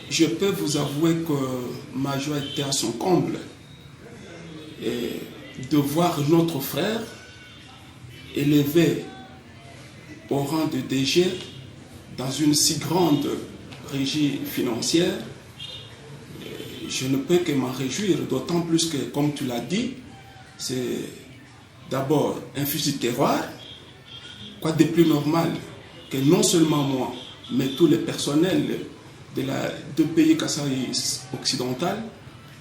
je peux vous avouer que ma joie était à son comble et de voir notre frère élevé au rang de DG dans une si grande régie financière. Je ne peux que m'en réjouir, d'autant plus que, comme tu l'as dit, c'est d'abord un fusil de terroir. Quoi de plus normal que non seulement moi, mais tous les personnels de deux pays Kasaï occidental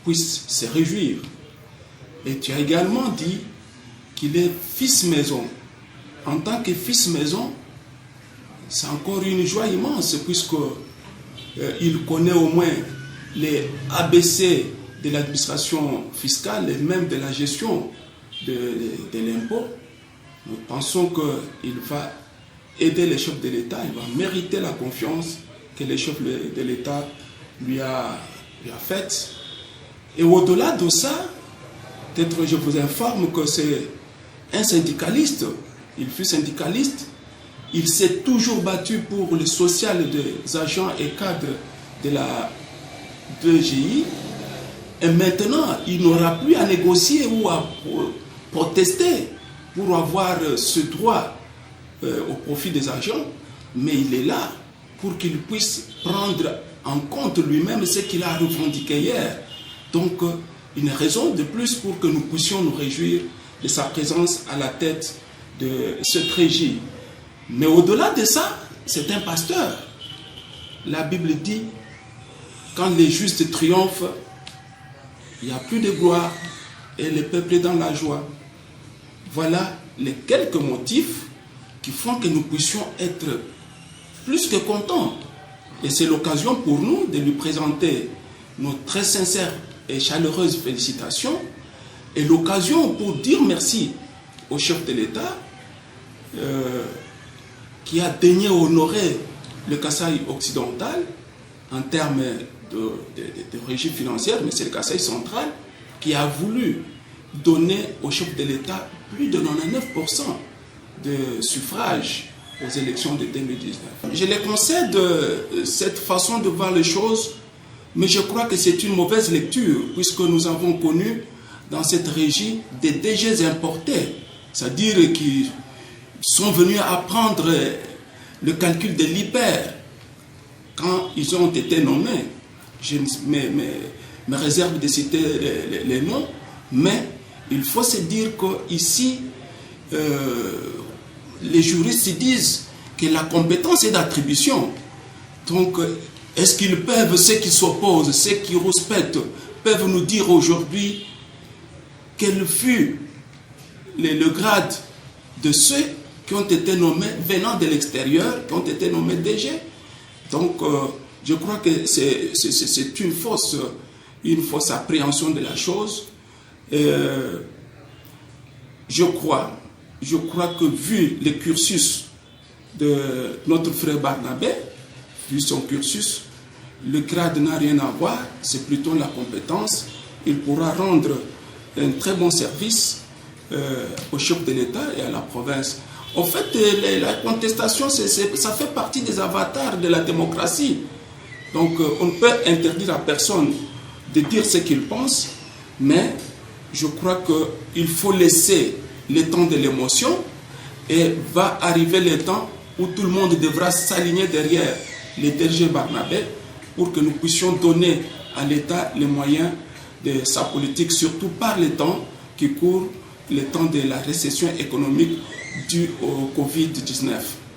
puissent se réjouir. Et tu as également dit qu'il est fils maison. En tant que fils maison, c'est encore une joie immense, puisqu'il connaît au moins les ABC de l'administration fiscale et même de la gestion de l'impôt. Nous pensons qu'il va aider les chefs de l'État, il va mériter la confiance que les chefs de l'État lui a faite. Et au-delà de ça, peut-être je vous informe que c'est un syndicaliste. Il fut syndicaliste. Il s'est toujours battu pour le social des agents et cadres de la DGI. Et maintenant, il n'aura plus à négocier ou à protester pour avoir ce droit au profit des agents. Mais il est là pour qu'il puisse prendre en compte lui-même ce qu'il a revendiqué hier. Donc, une raison de plus pour que nous puissions nous réjouir de sa présence à la tête de cette régie. Mais au-delà de ça, c'est un pasteur. La Bible dit, quand les justes triomphent, il n'y a plus de gloire et le peuple est dans la joie. Voilà les quelques motifs qui font que nous puissions être plus que contents. Et c'est l'occasion pour nous de lui présenter nos très sincères et chaleureuses félicitations et l'occasion pour dire merci au chef de l'État qui a daigné honorer le Kasaï occidental en termes de régie financière, mais c'est le Kasaï central qui a voulu donner au chef de l'État plus de 99% de suffrage aux élections de 2019. Je les concède cette façon de voir les choses, mais je crois que c'est une mauvaise lecture, puisque nous avons connu dans cette régie des DG importés, c'est-à-dire qui sont venus apprendre le calcul de l'hyper quand ils ont été nommés. Je me réserve de citer les noms, mais il faut se dire qu'ici, les juristes disent que la compétence est d'attribution. Donc, est-ce qu'ils peuvent, ceux qui s'opposent, ceux qui respectent, peuvent nous dire aujourd'hui quel fut le grade de ceux qui ont été nommés venant de l'extérieur, qui ont été nommés DG? Donc, je crois que c'est une fausse appréhension de la chose. Je crois que vu le cursus de notre frère Barnabé, vu son cursus, le grade n'a rien à voir, c'est plutôt la compétence. Il pourra rendre un très bon service au chef de l'État et à la province. En fait, la contestation, ça fait partie des avatars de la démocratie. Donc, on ne peut interdire à personne de dire ce qu'il pense, mais je crois qu'il faut laisser le temps de l'émotion et va arriver le temps où tout le monde devra s'aligner derrière les DG Barnabé pour que nous puissions donner à l'État les moyens de sa politique, surtout par les temps qui courent, le temps de la récession économique due au Covid-19.